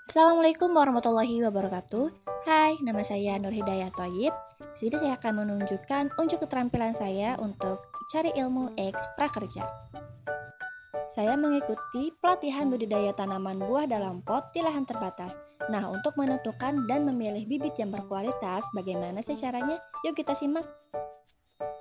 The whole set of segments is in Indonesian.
Assalamualaikum warahmatullahi wabarakatuh. Hai, nama saya Nur Hidayah Thoyib. Di sini saya akan menunjukkan unjuk keterampilan saya untuk cari ilmu X prakerja. Saya mengikuti pelatihan budidaya tanaman buah dalam pot di lahan terbatas. Nah, untuk menentukan dan memilih bibit yang berkualitas, bagaimana sih caranya? Yuk kita simak.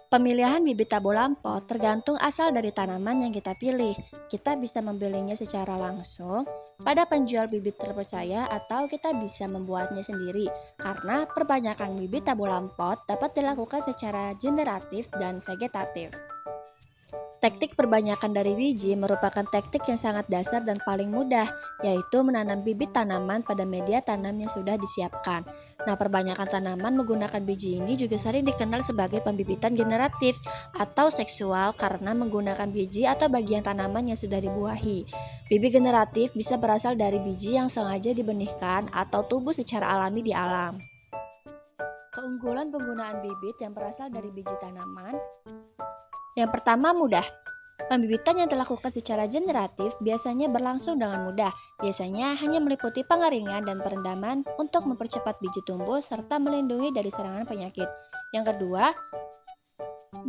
Pemilihan bibit tabolam pot tergantung asal dari tanaman yang kita pilih. Kita bisa membelinya secara langsung pada penjual bibit terpercaya atau kita bisa membuatnya sendiri karena perbanyakan bibit tabolam pot dapat dilakukan secara generatif dan vegetatif. Teknik perbanyakan dari biji merupakan teknik yang sangat dasar dan paling mudah, yaitu menanam bibit tanaman pada media tanam yang sudah disiapkan. Nah, perbanyakan tanaman menggunakan biji ini juga sering dikenal sebagai pembibitan generatif atau seksual karena menggunakan biji atau bagian tanaman yang sudah dibuahi. Bibit generatif bisa berasal dari biji yang sengaja dibenihkan atau tumbuh secara alami di alam. Keunggulan penggunaan bibit yang berasal dari biji tanaman. Yang pertama, mudah. Pembibitan yang dilakukan secara generatif biasanya berlangsung dengan mudah. Biasanya hanya meliputi pengeringan dan perendaman untuk mempercepat biji tumbuh serta melindungi dari serangan penyakit. Yang kedua,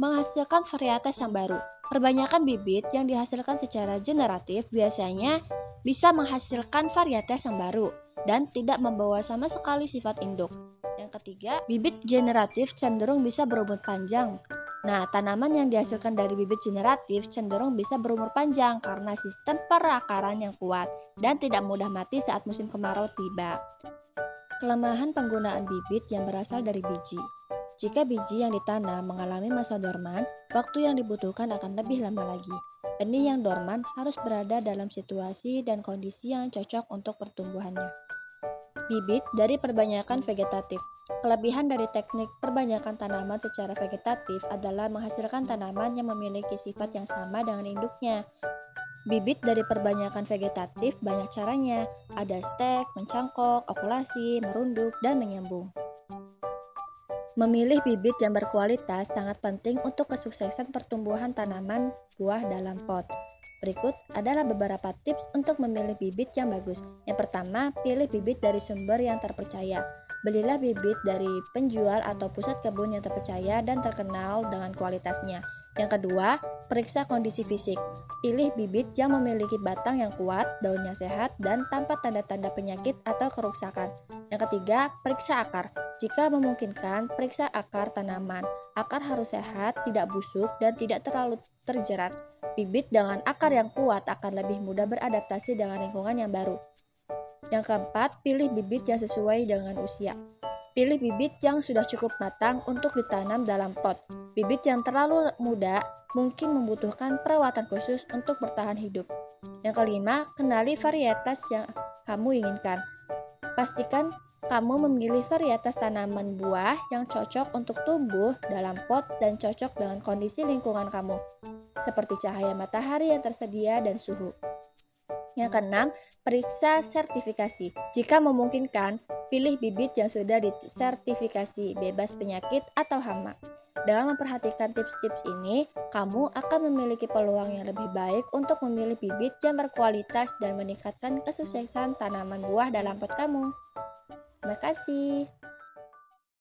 menghasilkan varietas yang baru. Perbanyakan bibit yang dihasilkan secara generatif biasanya bisa menghasilkan varietas yang baru dan tidak membawa sama sekali sifat induk. Yang ketiga, bibit generatif cenderung bisa berumur panjang. Nah, tanaman yang dihasilkan dari bibit generatif cenderung bisa berumur panjang karena sistem perakaran yang kuat dan tidak mudah mati saat musim kemarau tiba. Kelemahan penggunaan bibit yang berasal dari biji. Jika biji yang ditanam mengalami masa dorman, waktu yang dibutuhkan akan lebih lama lagi. Benih yang dorman harus berada dalam situasi dan kondisi yang cocok untuk pertumbuhannya. Bibit dari perbanyakan vegetatif. Kelebihan dari teknik perbanyakan tanaman secara vegetatif adalah menghasilkan tanaman yang memiliki sifat yang sama dengan induknya. Bibit dari perbanyakan vegetatif banyak caranya, ada stek, mencangkok, okulasi, merunduk, dan menyambung. Memilih bibit yang berkualitas sangat penting untuk kesuksesan pertumbuhan tanaman buah dalam pot. Berikut adalah beberapa tips untuk memilih bibit yang bagus. Yang pertama, pilih bibit dari sumber yang terpercaya. Belilah bibit dari penjual atau pusat kebun yang terpercaya dan terkenal dengan kualitasnya. Yang kedua, periksa kondisi fisik. Pilih bibit yang memiliki batang yang kuat, daunnya sehat, dan tanpa tanda-tanda penyakit atau kerusakan. Yang ketiga, periksa akar. Jika memungkinkan, periksa akar tanaman. Akar harus sehat, tidak busuk, dan tidak terlalu terjerat. Bibit dengan akar yang kuat akan lebih mudah beradaptasi dengan lingkungan yang baru. Yang keempat, pilih bibit yang sesuai dengan usia. Pilih bibit yang sudah cukup matang untuk ditanam dalam pot. Bibit yang terlalu muda mungkin membutuhkan perawatan khusus untuk bertahan hidup. Yang kelima, kenali varietas yang kamu inginkan. Pastikan kamu memilih varietas tanaman buah yang cocok untuk tumbuh dalam pot dan cocok dengan kondisi lingkungan kamu, seperti cahaya matahari yang tersedia dan suhu. Yang keenam, periksa sertifikasi. Jika memungkinkan, pilih bibit yang sudah disertifikasi bebas penyakit atau hama. Dengan memperhatikan tips-tips ini, kamu akan memiliki peluang yang lebih baik untuk memilih bibit yang berkualitas dan meningkatkan kesuksesan tanaman buah dalam pot kamu. Terima kasih.